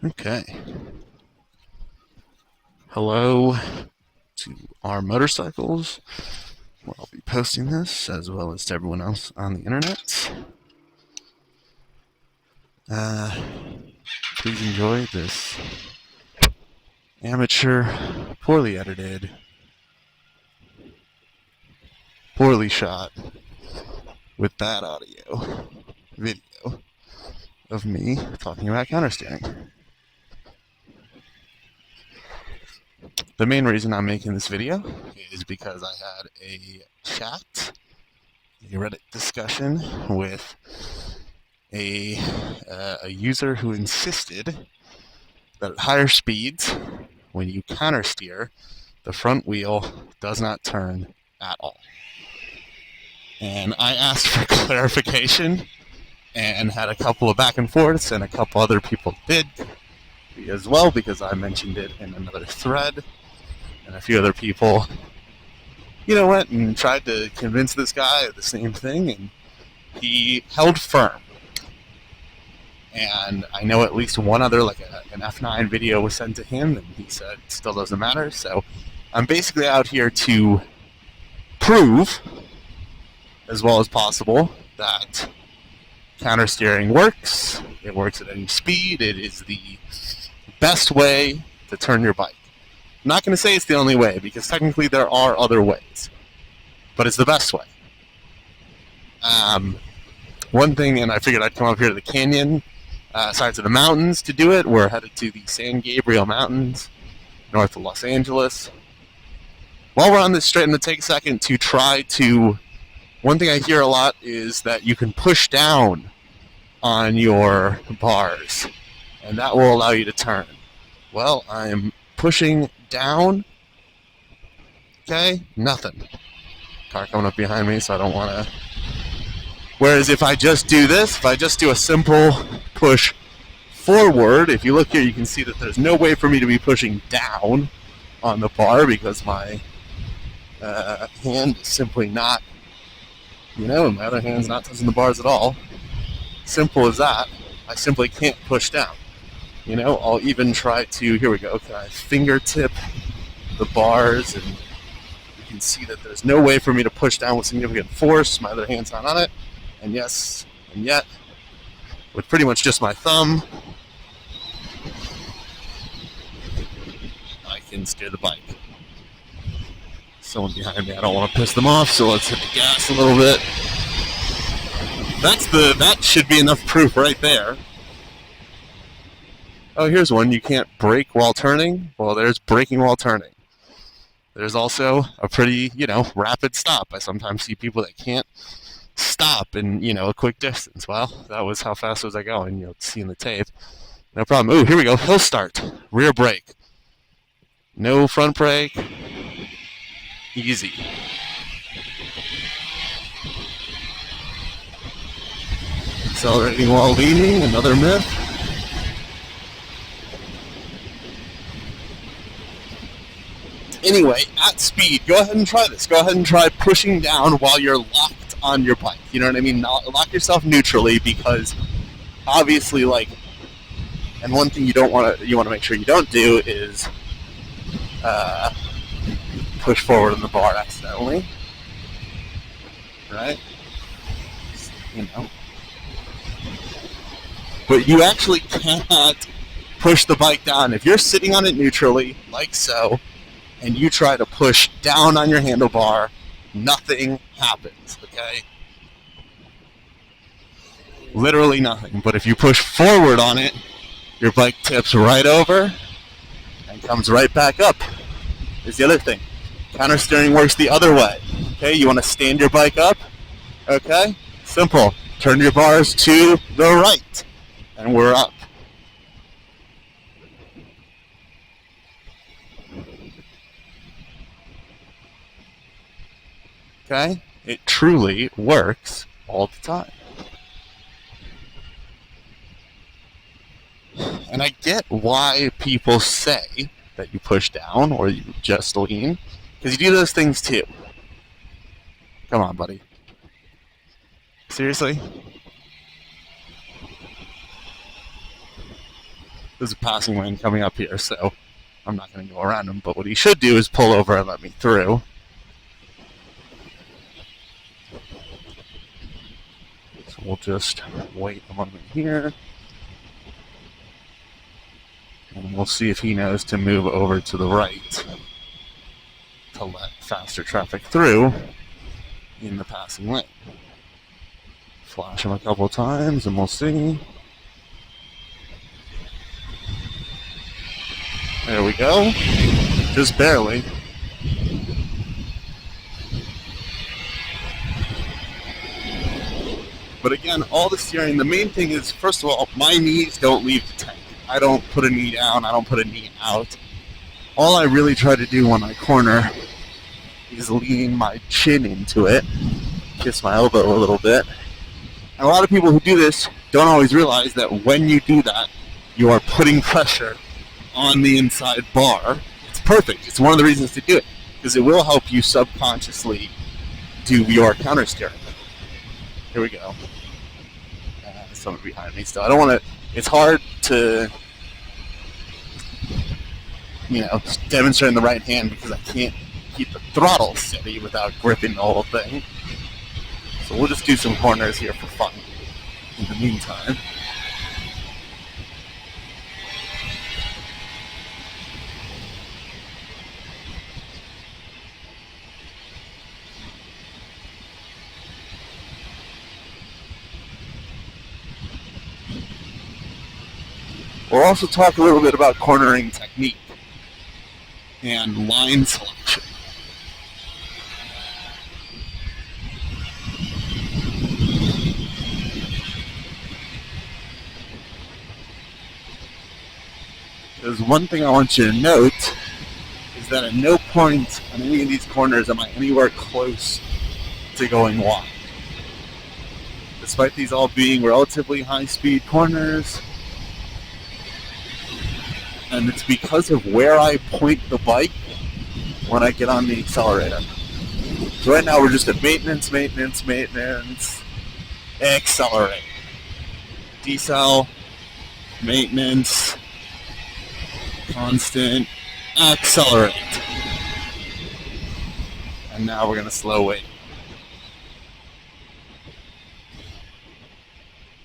Okay. Hello to our motorcycles, where I'll be posting this, as well as to everyone else on the internet. Uh, please enjoy this amateur, poorly edited, poorly shot, with bad audio video of me talking about countersteering. The main reason I'm making this video is because I had a chat, a Reddit discussion with a user who insisted that at higher speeds, when you countersteer, the front wheel does not turn at all. And I asked for clarification and had a couple of back and forths, and a couple other people did as well, because I mentioned it in another thread, and a few other people, went and tried to convince this guy of the same thing, and he held firm. And I know at least one other, an F9 video was sent to him, and he said it still doesn't matter. So I'm basically out here to prove, as well as possible, that countersteering works. It works at any speed. It is the best way to turn your bike. I'm not going to say it's the only way, because technically there are other ways, but it's the best way. One thing, and I figured I'd come up here to the canyon, to the mountains to do it. We're headed to the San Gabriel Mountains, north of Los Angeles. While we're on this straight, I'm going to take a second to try to... One thing I hear a lot is that you can push down on your bars, and that will allow you to turn. Well, I'm pushing down. Okay, nothing. Car coming up behind me, so I don't want to... Whereas if I just do this, if I just do a simple push forward, if you look here, you can see that there's no way for me to be pushing down on the bar, because my hand is simply not, and my other hand's not touching the bars at all. Simple as that. I simply can't push down. I'll even try to, here we go, can I fingertip the bars, and you can see that there's no way for me to push down with significant force. My other hand's not on it. And yes, and yet, with pretty much just my thumb, I can steer the bike. Someone behind me, I don't want to piss them off, so let's hit the gas a little bit. That should be enough proof right there. Oh, here's one. You can't brake while turning. Well, there's braking while turning. There's also a pretty, rapid stop. I sometimes see people that can't stop in, a quick distance. Well, that was how fast was I going, see in the tape. No problem. Ooh, here we go. Hill start. Rear brake. No front brake. Easy. Accelerating while leaning. Another myth. Anyway, at speed, go ahead and try this. Go ahead and try pushing down while you're locked on your bike. You know what I mean? Lock yourself neutrally, because obviously, and one thing you want to make sure you don't do is push forward on the bar accidentally, right? But you actually cannot push the bike down if you're sitting on it neutrally, like so, and you try to push down on your handlebar. Nothing happens, okay? Literally nothing. But if you push forward on it, your bike tips right over and comes right back up. Is the other thing. Countersteering works the other way. Okay, you want to stand your bike up? Okay, simple. Turn your bars to the right, and we're up. Okay, it truly works all the time. And I get why people say that you push down or you just lean, because you do those things too. Come on, buddy. Seriously? there's a passing lane coming up here, so I'm not going to go around him. But what he should do is pull over and let me through. So we'll just wait a moment here. And we'll see if he knows to move over to the right to let faster traffic through in the passing lane. Flash him a couple times and we'll see. There we go. Just barely. But again, all the steering, the main thing is, first of all, my knees don't leave the tank. I don't put a knee down, I don't put a knee out. All I really try to do when I corner is lean my chin into it, kiss my elbow a little bit. And a lot of people who do this don't always realize that when you do that, you are putting pressure on the inside bar. It's perfect. It's one of the reasons to do it, because it will help you subconsciously do your countersteering. Here we go. Someone behind me still. I don't want to. It's hard to, demonstrate in the right hand because I can't keep the throttle steady without gripping the whole thing. So we'll just do some corners here for fun in the meantime. We'll also talk a little bit about cornering technique and line selection. Because one thing I want you to note is that at no point on any of these corners am I anywhere close to going wide. Despite these all being relatively high-speed corners, and it's because of where I point the bike when I get on the accelerator. So right now we're just at maintenance, accelerate. Decel, maintenance, constant, accelerate. And now we're going to slow wait.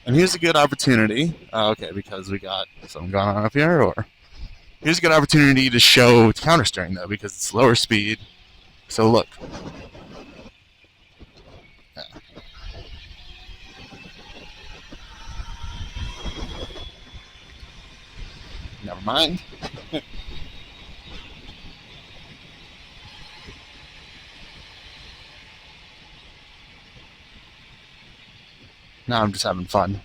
And here's a good opportunity. Okay, because we got something going on up here, or... Here's a good opportunity to show countersteering, though, because it's lower speed. So look. Yeah. Never mind. Now I'm just having fun.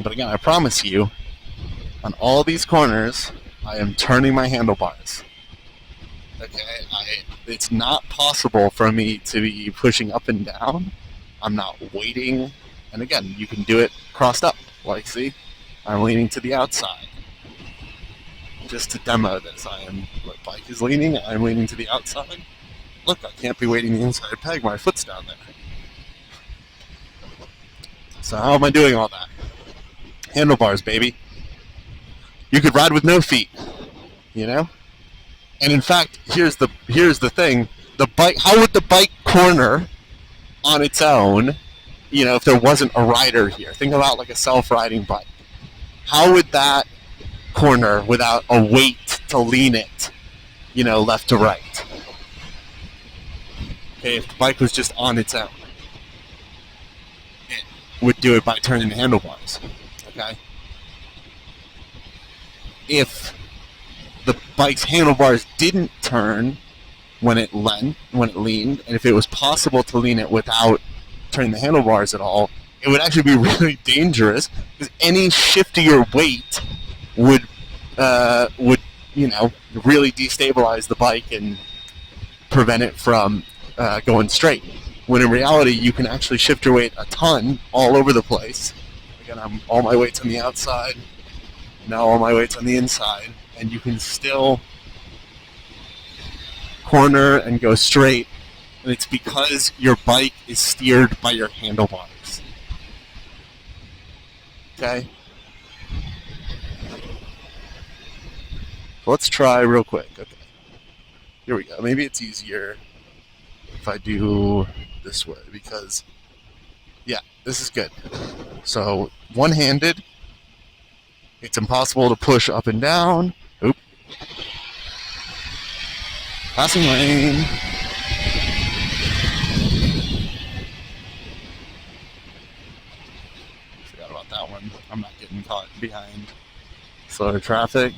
But again, I promise you, on all these corners, I am turning my handlebars. Okay, it's not possible for me to be pushing up and down. I'm not waiting. And again, you can do it crossed up. Like, see, I'm leaning to the outside. Just to demo this, the bike is leaning, I'm leaning to the outside. Look, I can't be waiting the inside peg, my foot's down there. So how am I doing all that? Handlebars, baby. You could ride with no feet, And in fact, here's the thing: the bike. How would the bike corner on its own? If there wasn't a rider here. Think about like a self-riding bike. How would that corner without a weight to lean it? Left to right. Okay, if the bike was just on its own, it would do it by turning the handlebars. Okay. If the bike's handlebars didn't turn when it leaned, and if it was possible to lean it without turning the handlebars at all, it would actually be really dangerous because any shift of your weight would really destabilize the bike and prevent it from going straight. When in reality, you can actually shift your weight a ton all over the place. Again, all my weight's on the outside. Now all my weight's on the inside. And you can still corner and go straight. And it's because your bike is steered by your handlebars. Okay? Let's try real quick. Okay. Here we go. Maybe it's easier if I do this way because, yeah, this is good. So, one-handed, it's impossible to push up and down. Oop. Passing lane. Forgot about that one. I'm not getting caught behind slower traffic.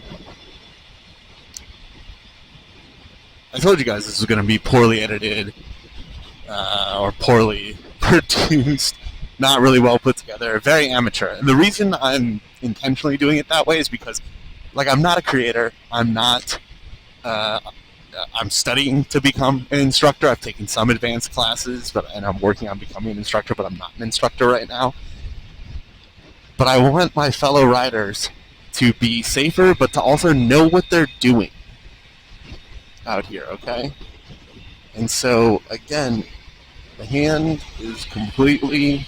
I told you guys this was going to be poorly edited or poorly produced, not really well put together, very amateur. And the reason I'm intentionally doing it that way is because, like, I'm not a creator. I'm not. I'm studying to become an instructor. I've taken some advanced classes, and I'm working on becoming an instructor, but I'm not an instructor right now. But I want my fellow riders to be safer, but to also know what they're doing out here, okay? And so, again, the hand is completely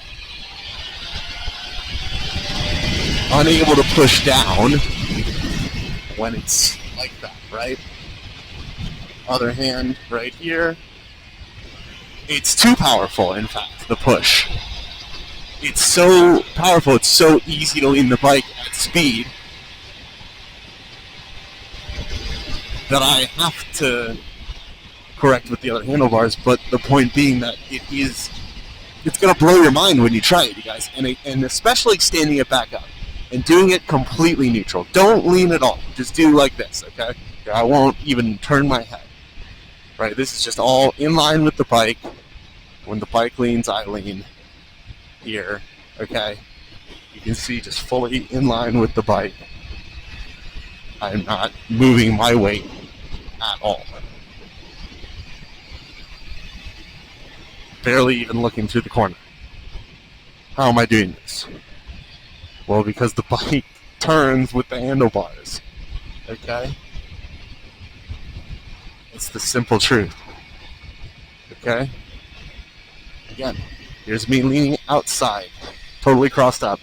unable to push down when it's like that, right? Other hand right here. It's too powerful, in fact, the push. It's so powerful, it's so easy to lean the bike at speed that I have to correct with the other handlebars, but the point being that it's going to blow your mind when you try it, you guys, and especially standing it back up and doing it completely neutral. Don't lean at all. Just do like this, okay? I won't even turn my head. Right, this is just all in line with the bike. When the bike leans, I lean here, okay? You can see just fully in line with the bike. I'm not moving my weight at all. Barely even looking through the corner. How am I doing this? Well, because the bike turns with the handlebars, okay? It's the simple truth. Okay? Again, here's me leaning outside, totally crossed up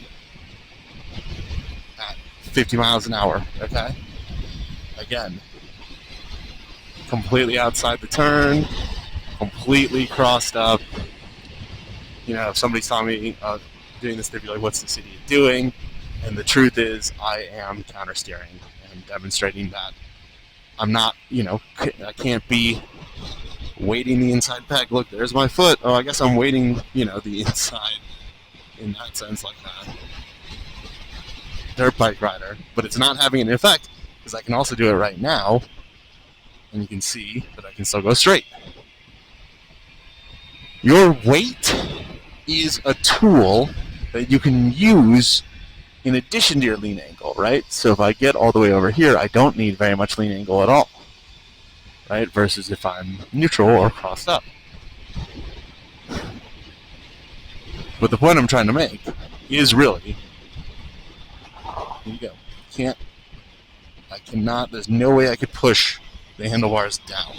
at 50 miles an hour. Okay? Again, completely outside the turn, completely crossed up. You know, if somebody saw me doing this, they'd be like, what's this idiot doing? And the truth is, I am countersteering and demonstrating that I'm not, I can't be weighting the inside peg. Look, there's my foot. Oh, I guess I'm weighting, the inside in that sense, like a dirt bike rider. But it's not having an effect because I can also do it right now, and you can see that I can still go straight. Your weight is a tool that you can use in addition to your lean angle, right? So if I get all the way over here, I don't need very much lean angle at all, right? Versus if I'm neutral or crossed up. But the point I'm trying to make is really, here you go. I cannot, there's no way I could push the handlebars down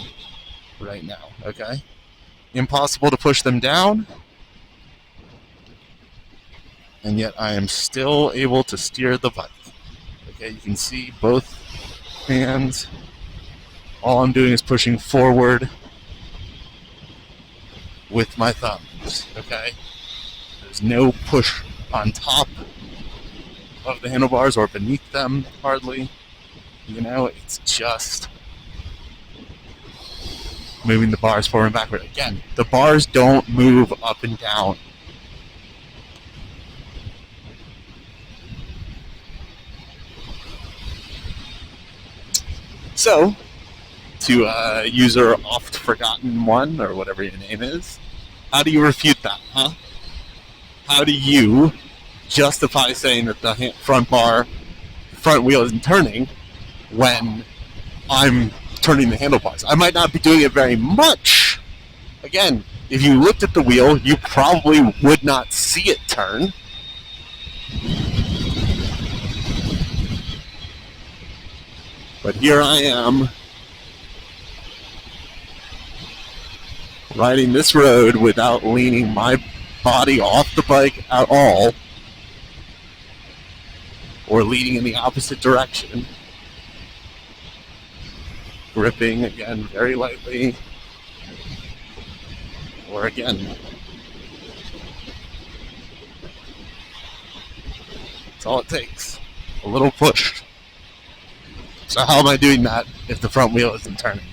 right now, okay? Impossible to push them down. And yet I am still able to steer the bike. Okay, you can see both hands. All I'm doing is pushing forward with my thumbs. Okay, there's no push on top of the handlebars or beneath them, hardly. It's just moving the bars forward and backward. Again, the bars don't move up and down. So, to user oft forgotten one, or whatever your name is, how do you refute that, huh? How do you justify saying that the front wheel isn't turning when I'm turning the handlebars? I might not be doing it very much. Again, if you looked at the wheel, you probably would not see it turn. But here I am, riding this road without leaning my body off the bike at all. or leaning in the opposite direction. Gripping again very lightly, or again. That's all it takes. A little push. So how am I doing that if the front wheel isn't turning?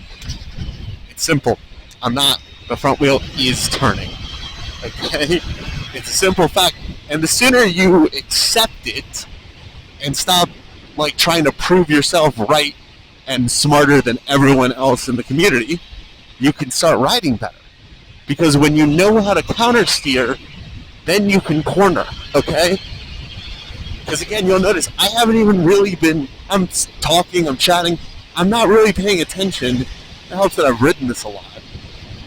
It's simple. The front wheel is turning. Okay? It's a simple fact. And the sooner you accept it and stop trying to prove yourself right and smarter than everyone else in the community, you can start riding better. Because when you know how to countersteer, then you can corner, okay? Because again, you'll notice I haven't even really I'm talking, I'm chatting, I'm not really paying attention. It helps that I've ridden this a lot.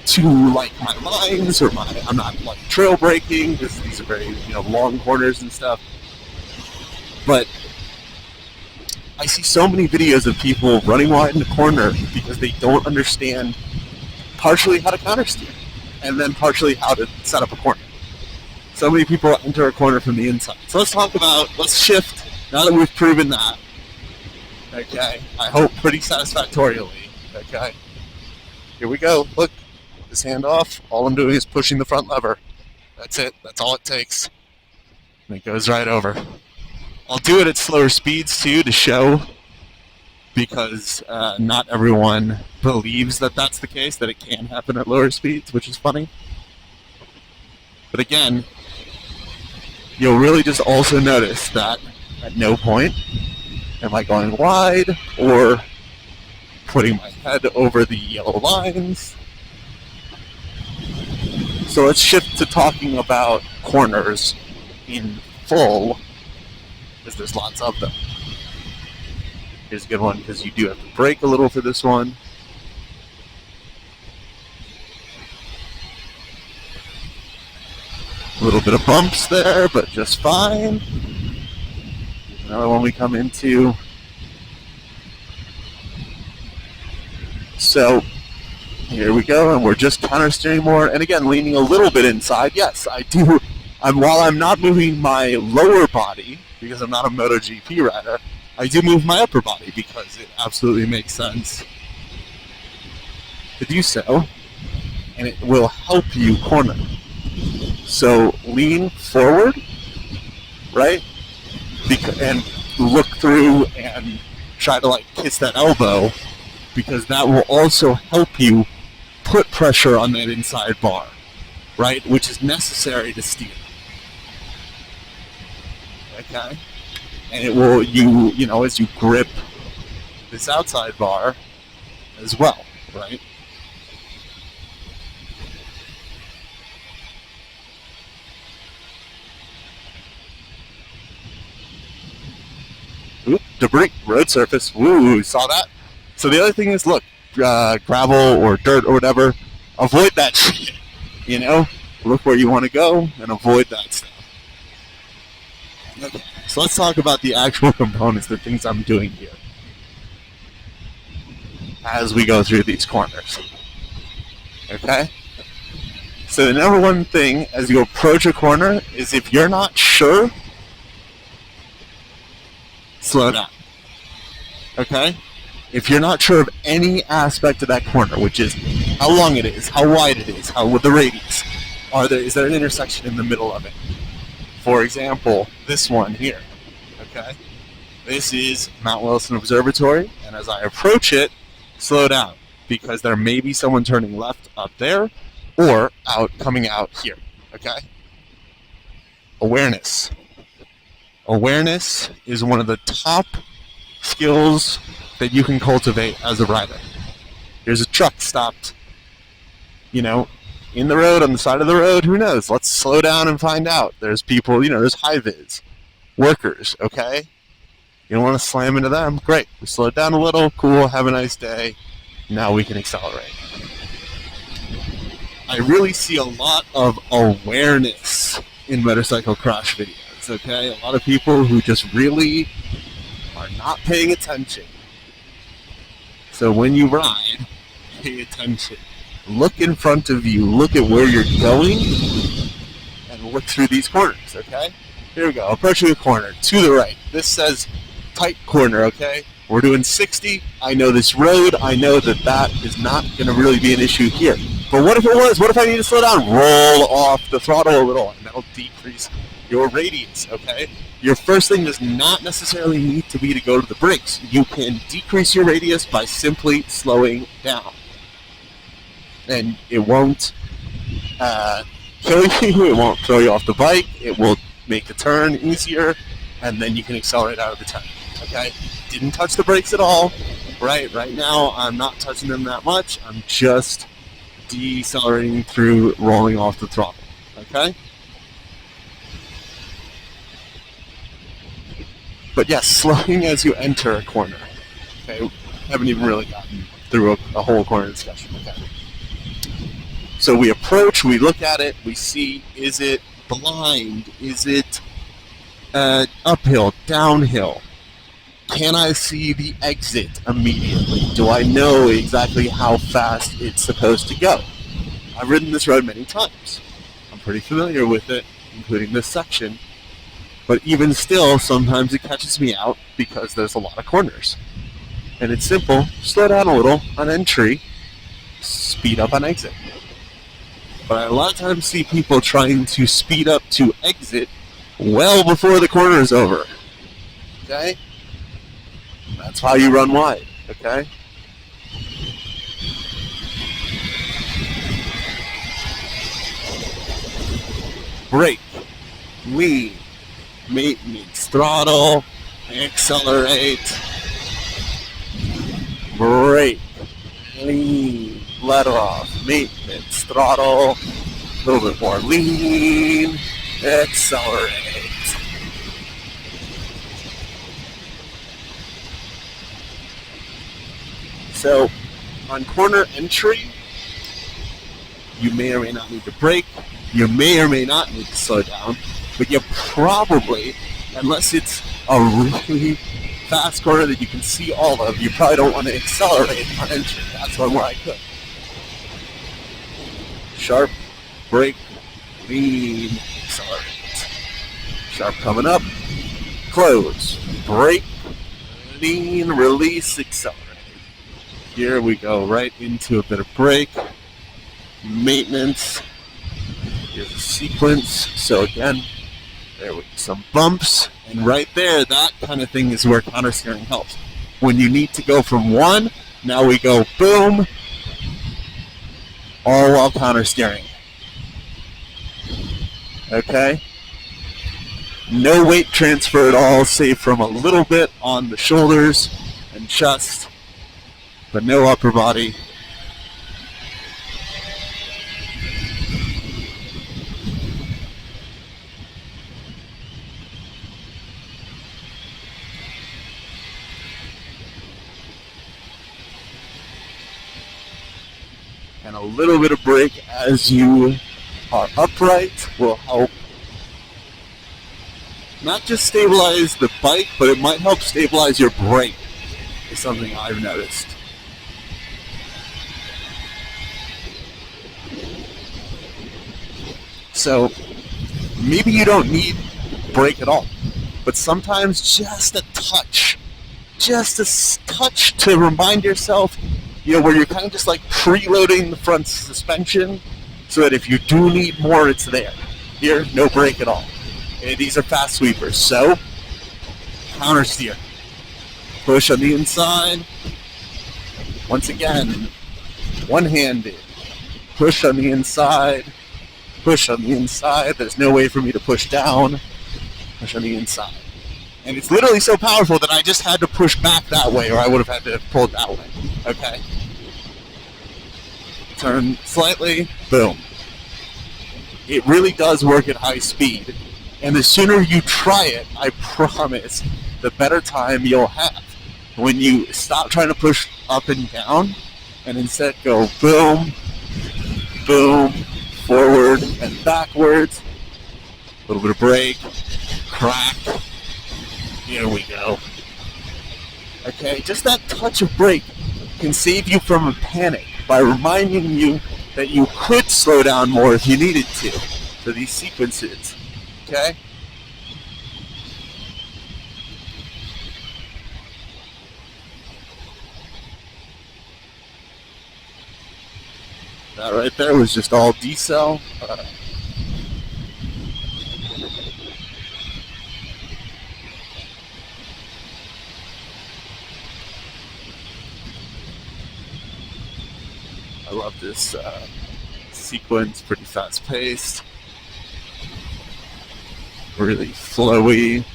To my lines or I'm not trail braking, because these are very long corners and stuff. But I see so many videos of people running wide in the corner because they don't understand partially how to countersteer and then partially how to set up a corner. So many people enter a corner from the inside. So let's shift, now that we've proven that. Okay, I hope pretty satisfactorily. Okay, here we go. Look, this hand off, all I'm doing is pushing the front lever. That's it, that's all it takes. And it goes right over. I'll do it at slower speeds too to show, because not everyone believes that that's the case, that it can happen at lower speeds, which is funny. But again, you'll really just also notice that at no point am I going wide or putting my head over the yellow lines. So let's shift to talking about corners in full, because there's lots of them. Here's a good one, because you do have to brake a little for this one. A little bit of bumps there, but just fine. Here's another one we come into. So here we go, and we're just countersteering more, and again, leaning a little bit inside. Yes, I do. While I'm not moving my lower body, because I'm not a MotoGP rider, I do move my upper body because it absolutely makes sense to do so, and it will help you corner. So lean forward, right? And look through and try to kiss that elbow, because that will also help you put pressure on that inside bar, right? Which is necessary to steer. Okay? And it will, as you grip this outside bar as well, right? Oop, debris, road surface. Woo, saw that? So the other thing is, look, gravel or dirt or whatever, avoid that shit, Look where you want to go and avoid that stuff. Okay, so let's talk about the actual components, the things I'm doing here as we go through these corners. Okay? So the number one thing as you approach a corner is, if you're not sure, slow down. Okay? If you're not sure of any aspect of that corner, which is how long it is, how wide it is, with the radius, is there an intersection in the middle of it? For example, this one here. Okay? This is Mount Wilson Observatory, and as I approach it, slow down, because there may be someone turning left up there or coming out here. Okay? Awareness. Awareness is one of the top skills that you can cultivate as a rider. There's a truck stopped, in the road, on the side of the road, who knows? Let's slow down and find out. There's people, there's high-vis workers, okay? You don't want to slam into them? Great. We slowed down a little, cool, have a nice day. Now we can accelerate. I really see a lot of awareness in motorcycle crash videos, okay? A lot of people who just really are not paying attention. So when you ride, pay attention. Look in front of you, look at where you're going, and look through these corners, okay? Here we go. Approaching a corner to the right. This says tight corner, okay? We're doing 60. I know this road. I know that is not going to really be an issue here. But what if it was? What if I need to slow down? Roll off the throttle a little, and that'll decrease your radius, okay? Your first thing does not necessarily need to be to go to the brakes. You can decrease your radius by simply slowing down. And it won't kill you. It won't throw you off the bike. It will make the turn easier, and then you can accelerate out of the turn, okay? Didn't touch the brakes at all. Right now, I'm not touching them that much. I'm just decelerating through rolling off the throttle, okay? But yes, slowing as you enter a corner. Okay, haven't even really gotten through a whole corner discussion. Okay. So we approach, we look at it, we see, is it blind? Is it uphill, downhill? Can I see the exit immediately? Do I know exactly how fast it's supposed to go? I've ridden this road many times. I'm pretty familiar with it, including this section. But even still, sometimes it catches me out because there's a lot of corners. And it's simple. Slow down a little on entry, speed up on exit. But I a lot of times see people trying to speed up to exit well before the corner is over. Okay? That's how you run wide. Okay? Brake. Lean. Maintenance, throttle, accelerate, brake, lean, let off, maintenance, throttle, a little bit more, lean, accelerate. So, on corner entry, you may or may not need to brake, you may or may not need to slow down, but you probably, unless it's a really fast corner that you can see all of, you probably don't want to accelerate on entry. That's one where I could. Sharp, brake, lean, accelerate. Sharp coming up, close, brake, lean, release, accelerate. Here we go right into a bit of brake, maintenance. Here's a sequence. So again, there we go, some bumps, and right there, that kind of thing is where countersteering helps. When you need to go from one, now we go boom, all while countersteering. Okay? No weight transfer at all, save from a little bit on the shoulders and chest, but no upper body. And a little bit of brake as you are upright will help not just stabilize the bike, but it might help stabilize your brake, is something I've noticed. So maybe you don't need brake at all, but sometimes just a touch to remind yourself, where you're kind of just like preloading the front suspension so that if you do need more, it's there. Here, no brake at all. Okay, these are fast sweepers, so countersteer. Push on the inside. Once again, one-handed. Push on the inside. Push on the inside. There's no way for me to push down. Push on the inside. And it's literally so powerful that I just had to push back that way, or I would have had to have pulled that way. Okay? Turn slightly, boom. It really does work at high speed. And the sooner you try it, I promise, the better time you'll have. When you stop trying to push up and down, and instead go boom, boom, forward and backwards. A little bit of brake, crack. Here we go. Okay, just that touch of brake can save you from a panic by reminding you that you could slow down more if you needed to for these sequences. Okay? That right there was just all decel. I love this sequence, pretty fast paced, really flowy.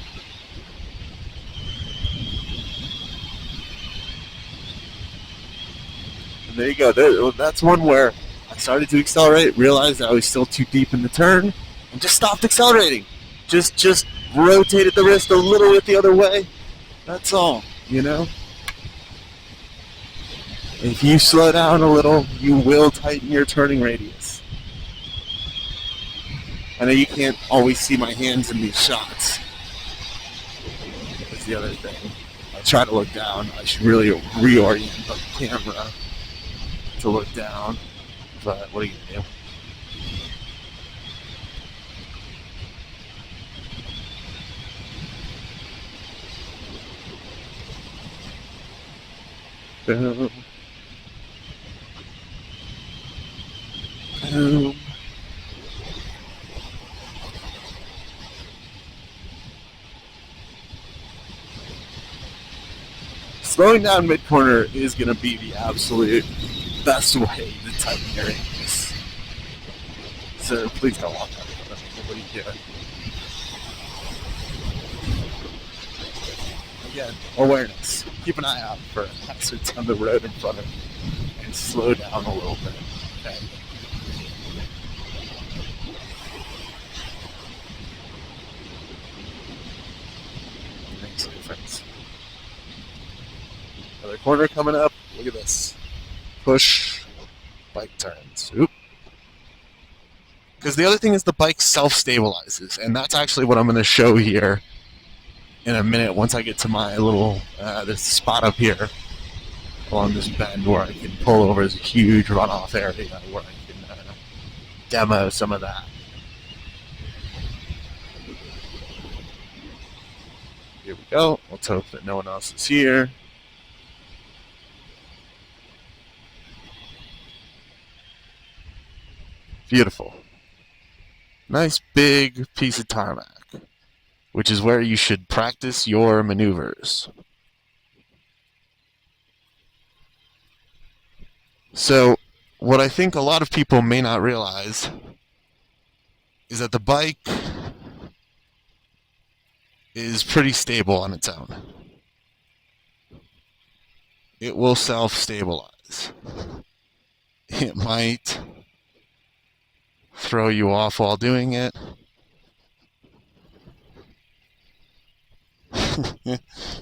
And there you go. That's one where I started to accelerate, realized I was still too deep in the turn, and just stopped accelerating. Just rotated the wrist a little bit the other way. That's all, you know? If you slow down a little, you will tighten your turning radius. I know you can't always see my hands in these shots. That's the other thing. I try to look down. I should really reorient the camera to look down. But what are you going to do? Boom. Boom. Slowing down mid-corner is going to be the absolute best way to tighten your radius. So please don't walk out in front of me. What are you doing? Again, awareness. Keep an eye out for hazards on the road in front of you and slow down a little bit. Okay. It makes a difference. Another corner coming up. Look at this. Push, bike turns. Oop. Because the other thing is the bike self-stabilizes, and that's actually what I'm going to show here in a minute once I get to my little, this spot up here along this bend where I can pull over this huge runoff area where I can demo some of that. Here we go. Let's hope that no one else is here. Beautiful. Nice big piece of tarmac, which is where you should practice your maneuvers. So, what I think a lot of people may not realize is that the bike is pretty stable on its own. It will self-stabilize. It might throw you off while doing it.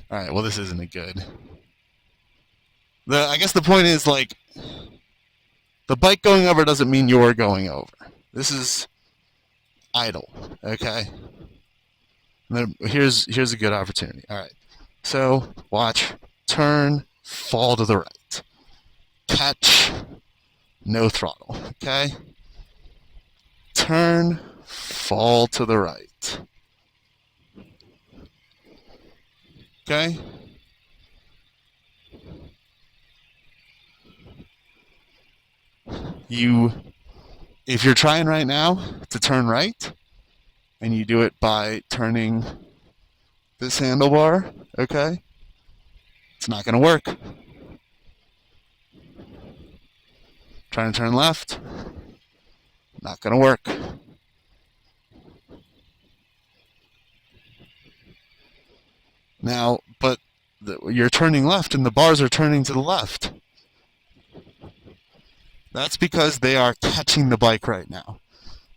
Alright, well this isn't good. I guess the point is, like, the bike going over doesn't mean you're going over. This is idle, okay? Here's a good opportunity. Alright, so watch, turn, fall to the right. Catch, no throttle, okay? Turn, fall to the right. Okay? If you're trying right now to turn right, and you do it by turning this handlebar, okay? It's not going to work. Trying to turn left, not going to work. Now, but you're turning left and the bars are turning to the left. That's because they are catching the bike right now.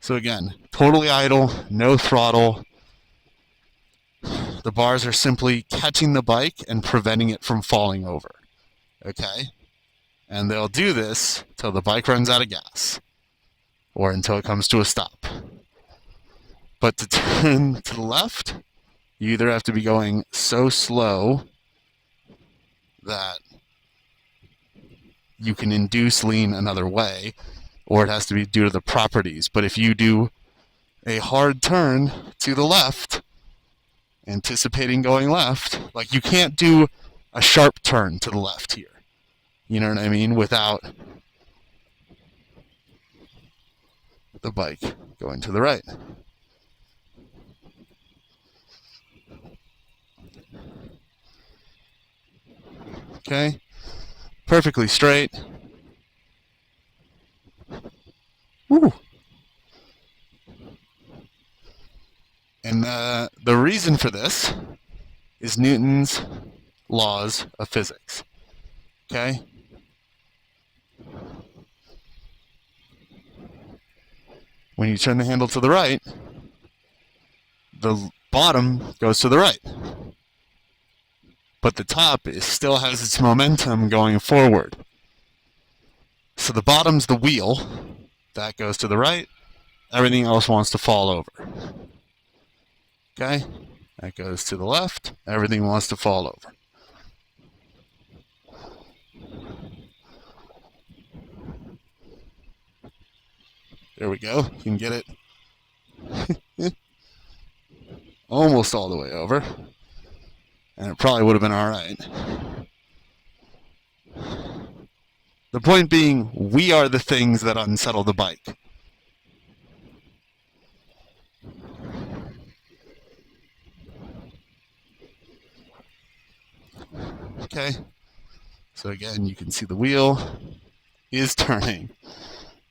So again, totally idle, no throttle. The bars are simply catching the bike and preventing it from falling over. Okay? And they'll do this till the bike runs out of gas. Or until it comes to a stop. But to turn to the left, you either have to be going so slow that you can induce lean another way, or it has to be due to the properties. But if you do a hard turn to the left, anticipating going left, like you can't do a sharp turn to the left here. You know what I mean? Without the bike going to the right. Okay, perfectly straight. Woo. And the reason for this is Newton's laws of physics. Okay? When you turn the handle to the right, the bottom goes to the right. But the top still has its momentum going forward. So the bottom's the wheel. That goes to the right. Everything else wants to fall over. Okay? That goes to the left. Everything wants to fall over. There we go. You can get it almost all the way over. And it probably would have been all right. The point being, we are the things that unsettle the bike. Okay? So again, you can see the wheel is turning.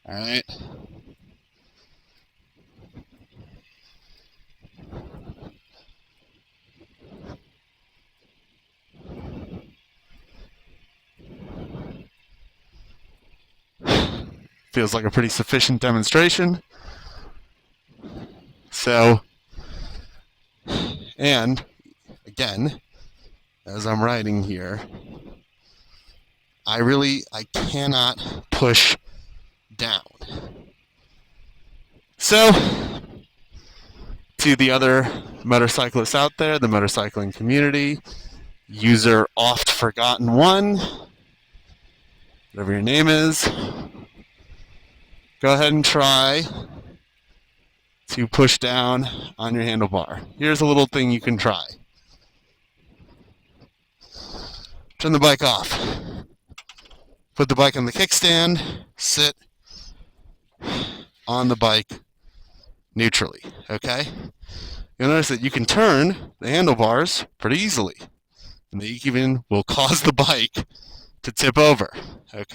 All right? Feels like a pretty sufficient demonstration. So, and again, as I'm writing here, I cannot push down. So, to the other motorcyclists out there, the motorcycling community, user oft forgotten one, whatever your name is, go ahead and try to push down on your handlebar. Here's a little thing you can try. Turn the bike off. Put the bike on the kickstand, sit on the bike neutrally, okay? You'll notice that you can turn the handlebars pretty easily, and they even will cause the bike to tip over, okay?